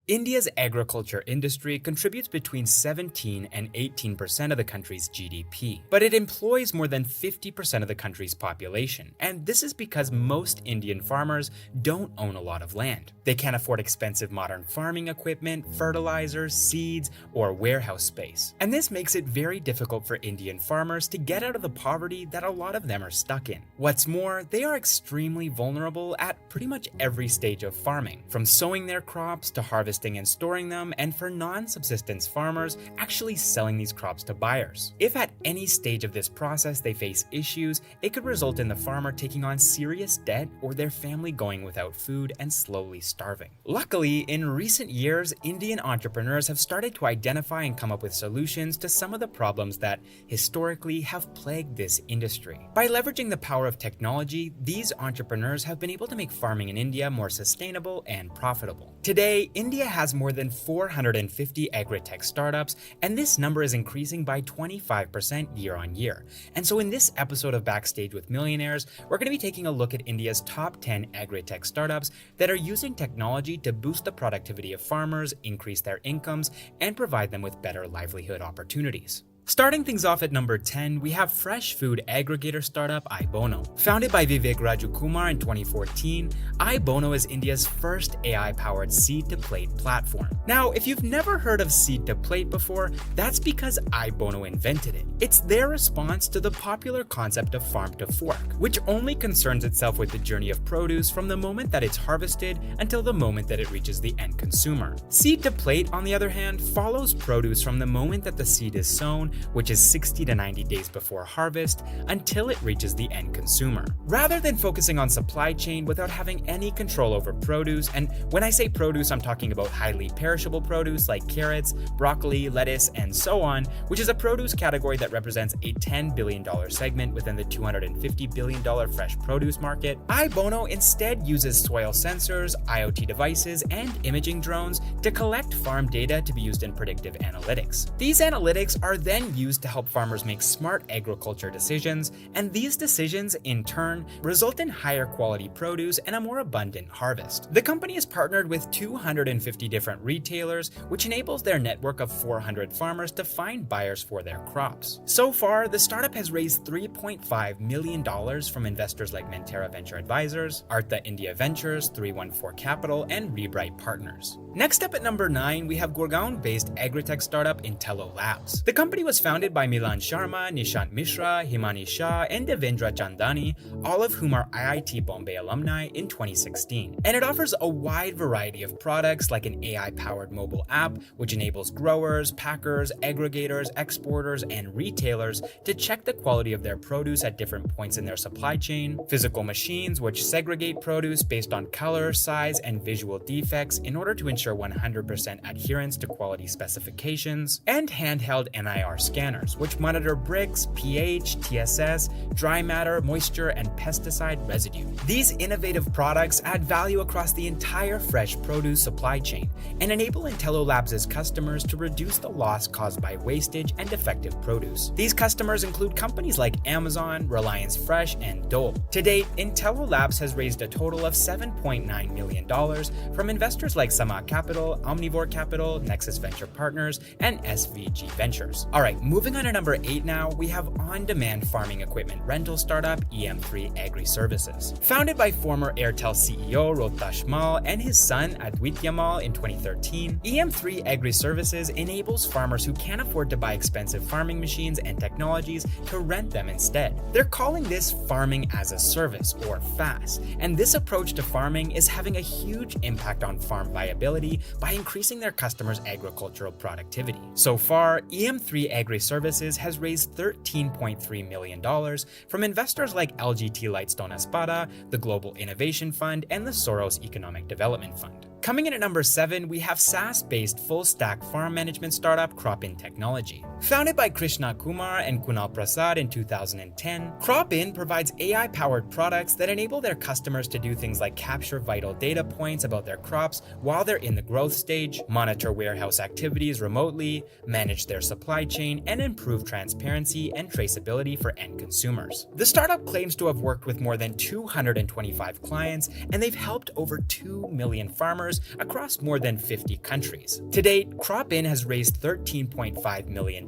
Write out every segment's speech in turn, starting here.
India's agriculture industry contributes between 17 and 18% of the country's GDP, but it employs more than 50% of the country's population, and this is because most Indian farmers don't own a lot of land. They can't afford expensive modern farming equipment, fertilizers, seeds, or warehouse space. And this makes it very difficult for Indian farmers to get out of the poverty that a lot of them are stuck in. What's more, they are extremely vulnerable at pretty much every stage of farming, from sowing their crops to harvesting and storing them, and for non-subsistence farmers, actually selling these crops to buyers. If at any stage of this process they face issues, it could result in the farmer taking on serious debt or their family going without food and slowly starving. Luckily, in recent years, Indian entrepreneurs have started to identify and come up with solutions to some of the problems that historically have plagued this industry. By leveraging the power of technology, these entrepreneurs have been able to make farming in India more sustainable and profitable. Today, India has more than 450 agri-tech startups, and this number is increasing by 25% year on year. And so in this episode of Backstage with Millionaires, we're going to be taking a look at India's top 10 agri-tech startups that are using technology to boost the productivity of farmers, increase their incomes, and provide them with better livelihood opportunities. Starting things off at number 10, we have fresh food aggregator startup iBono. Founded by Vivek Rajukumar in 2014, iBono is India's first AI-powered seed-to-plate platform. Now, if you've never heard of seed-to-plate before, that's because iBono invented it. It's their response to the popular concept of farm-to-fork, which only concerns itself with the journey of produce from the moment that it's harvested until the moment that it reaches the end consumer. Seed-to-plate, on the other hand, follows produce from the moment that the seed is sown, which is 60 to 90 days before harvest, until it reaches the end consumer. Rather than focusing on supply chain without having any control over produce, and when I say produce, I'm talking about highly perishable produce like carrots, broccoli, lettuce, and so on, which is a produce category that represents a $10 billion segment within the $250 billion fresh produce market, iBono instead uses soil sensors, IoT devices, and imaging drones to collect farm data to be used in predictive analytics. These analytics are then used to help farmers make smart agriculture decisions, and these decisions, in turn, result in higher quality produce and a more abundant harvest. The company is partnered with 250 different retailers, which enables their network of 400 farmers to find buyers for their crops. So far, the startup has raised $3.5 million from investors like Mentera Venture Advisors, Artha India Ventures, 314 Capital, and Rebright Partners. Next up at number 9, we have Gurgaon-based agri-tech startup Intello Labs. The company was founded by Milan Sharma, Nishant Mishra, Himani Shah, and Devendra Chandani, all of whom are IIT Bombay alumni, in 2016. And it offers a wide variety of products like an AI-powered mobile app, which enables growers, packers, aggregators, exporters, and retailers to check the quality of their produce at different points in their supply chain, physical machines which segregate produce based on color, size, and visual defects in order to ensure 100% adherence to quality specifications, and handheld NIR scanners, which monitor bricks, pH, TSS, dry matter, moisture, and pesticide residue. These innovative products add value across the entire fresh produce supply chain and enable Intello Labs' customers to reduce the loss caused by wastage and defective produce. These customers include companies like Amazon, Reliance Fresh, and Dole. To date, Intello Labs has raised a total of $7.9 million from investors like Sama Capital, Omnivore Capital, Nexus Venture Partners, and SVG Ventures. Alright, moving on to number 8 now, we have on-demand farming equipment rental startup EM3 Agri Services. Founded by former Airtel CEO Rohtash Mal and his son Aditya Mal in 2013, EM3 Agri Services enables farmers who can't afford to buy expensive farming machines and technologies to rent them instead. They're calling this farming as a service, or FaaS, and this approach to farming is having a huge impact on farm viability by increasing their customers' agricultural productivity. So far, EM3 Agri Services has raised $13.3 million from investors like LGT Lightstone Espada, the Global Innovation Fund, and the Soros Economic Development Fund. Coming in at number 7, we have SaaS-based full-stack farm management startup Cropin Technology. Founded by Krishna Kumar and Kunal Prasad in 2010, Cropin provides AI-powered products that enable their customers to do things like capture vital data points about their crops while they're in the growth stage, monitor warehouse activities remotely, manage their supply chain, and improve transparency and traceability for end consumers. The startup claims to have worked with more than 225 clients, and they've helped over 2 million farmers farmers across more than 50 countries. To date, Crop-In has raised $13.5 million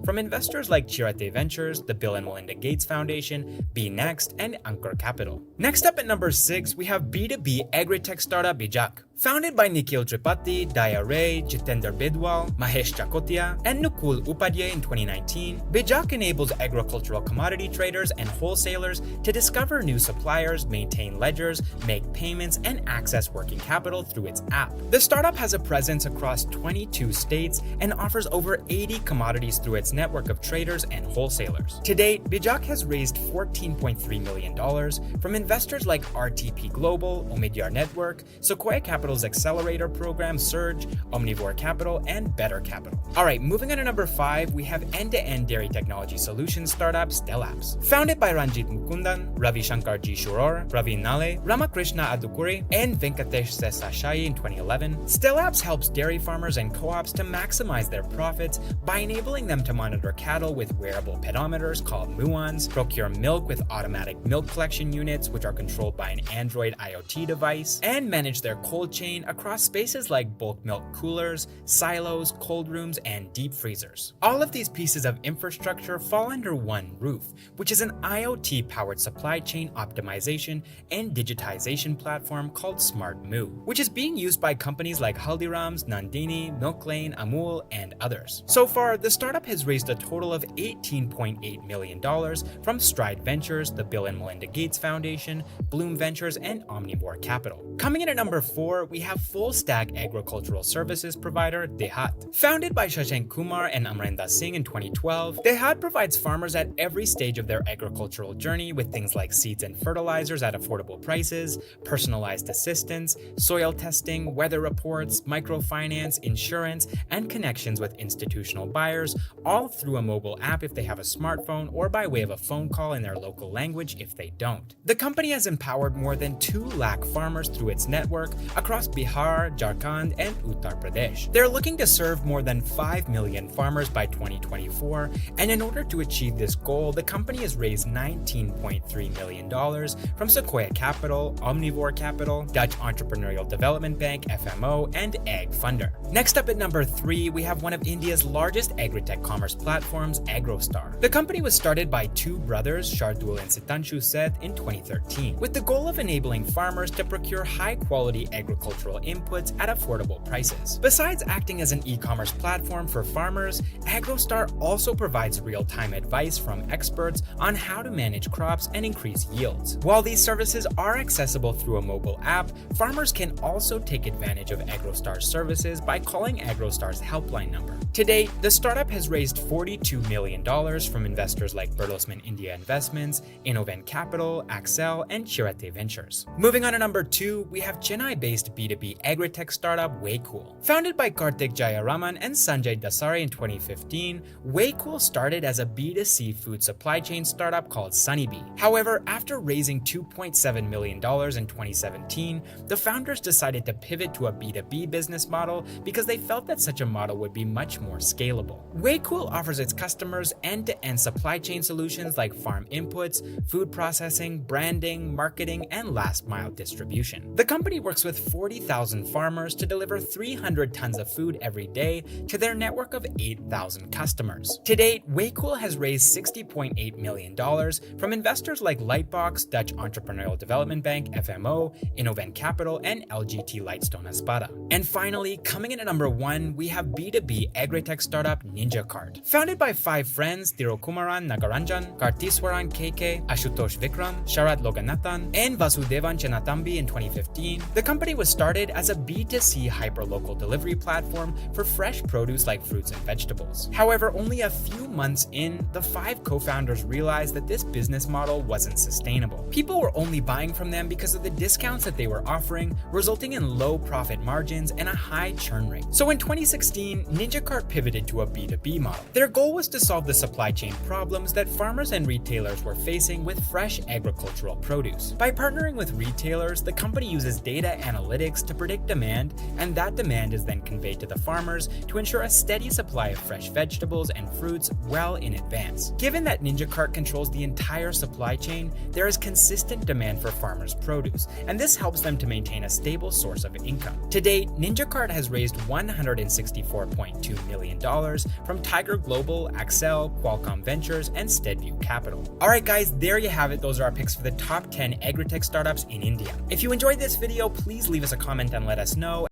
from investors like Chirate Ventures, the Bill and Melinda Gates Foundation, Be Next, and Anchor Capital. Next up at number 6, we have B2B agri-tech startup Bijak. Founded by Nikhil Tripathi, Daya Ray, Jitender Bidwal, Mahesh Chakotia, and Nukul Upadhyay in 2019, Bijak enables agricultural commodity traders and wholesalers to discover new suppliers, maintain ledgers, make payments, and access working capital through its app. The startup has a presence across 22 states and offers over 80 commodities through its network of traders and wholesalers. To date, Bijak has raised $14.3 million from investors like RTP Global, Omidyar Network, Sequoia Capital's accelerator program Surge, Omnivore Capital, and Better Capital. Alright, moving on to number 5, we have end-to-end dairy technology solutions startup Stellapps. Founded by Ranjit Mukundan, Ravi Shankar G. Shuror, Ravi Nale, Ramakrishna Adukuri, and Venkatesh Sesashai in 2011, Stellapps helps dairy farmers and co-ops to maximize their profits by enabling them to monitor cattle with wearable pedometers called muons, procure milk with automatic milk collection units which are controlled by an Android IoT device, and manage their cold chain across spaces like bulk milk coolers, silos, cold rooms, and deep freezers. All of these pieces of infrastructure fall under one roof, which is an IoT-powered supply chain optimization and digitization platform called Smart Moo, which is being used by companies like Haldiram's, Nandini, Milk Lane, Amul, and others. So far, the startup has raised a total of $18.8 million from Stride Ventures, the Bill and Melinda Gates Foundation, Bloom Ventures, and Omnivore Capital. Coming in at number 4, we have full-stack agricultural services provider Dehat. Founded by Shashank Kumar and Amrinder Singh in 2012, Dehat provides farmers at every stage of their agricultural journey with things like seeds and fertilizers at affordable prices, personalized assistance, soil testing, weather reports, microfinance, insurance, and connections with institutional buyers, all through a mobile app if they have a smartphone or by way of a phone call in their local language if they don't. The company has empowered more than 2 lakh farmers through its network across Bihar, Jharkhand, and Uttar Pradesh. They're looking to serve more than 5 million farmers by 2024, and in order to achieve this goal, the company has raised $19.3 million from Sequoia Capital, Omnivore Capital, Dutch Entrepreneurial Development Bank, FMO, and Ag Funder. Next up at number 3, we have one of India's largest agri-tech commerce platforms, AgroStar. The company was started by 2 brothers, Shardul and Sitanshu Seth, in 2013, with the goal of enabling farmers to procure high-quality agricultural inputs at affordable prices. Besides acting as an e-commerce platform for farmers, AgroStar also provides real-time advice from experts on how to manage crops and increase yields. While these services are accessible through a mobile app, farmers can also take advantage of AgroStar's services by calling AgroStar's helpline number. To date, the startup has raised $42 million from investors like Bertelsmann India Investments, Innoven Capital, Axel, and Chirate Ventures. Moving on to number 2, we have Chennai-based B2B agri-tech startup Waycool. Founded by Karthik Jayaraman and Sanjay Dasari in 2015, Waycool started as a B2C food supply chain startup called Sunnybee. However, after raising $2.7 million in 2017, the founders decided to pivot to a B2B business model because they felt that such a model would be much more scalable. Waycool offers its customers end-to-end supply chain solutions like farm inputs, food processing, branding, marketing, and last-mile distribution. The company works with 40,000 farmers to deliver 300 tons of food every day to their network of 8,000 customers. To date, Waycool has raised $60.8 million from investors like Lightbox, Dutch Entrepreneurial Development Bank, FMO, Innoven Capital, and LGT Lightstone Espada. And finally, coming in at number 1, we have B2B agri-tech startup NinjaCart. Founded by 5 friends, Thirukumaran Nagaranjan, Kartiswaran KK, Ashutosh Vikram, Sharat Loganathan, and Vasudevan Chenatambi in 2015, the company was started as a B2C hyperlocal delivery platform for fresh produce like fruits and vegetables. However, only a few months in, the 5 co-founders realized that this business model wasn't sustainable. People were only buying from them because of the discounts that they were offering, resulting in low profit margins and a high churn rate. So in 2016, NinjaCart pivoted to a B2B model. Their goal was to solve the supply chain problems that farmers and retailers were facing with fresh agricultural produce. By partnering with retailers, the company uses data analytics analytics to predict demand, and that demand is then conveyed to the farmers to ensure a steady supply of fresh vegetables and fruits well in advance. Given that NinjaCart controls the entire supply chain, there is consistent demand for farmers' produce, and this helps them to maintain a stable source of income. To date, NinjaCart has raised $164.2 million from Tiger Global, Accel, Qualcomm Ventures, and Steadview Capital. Alright guys, there you have it. Those are our picks for the top 10 agritech startups in India. If you enjoyed this video, please leave us a comment and let us know.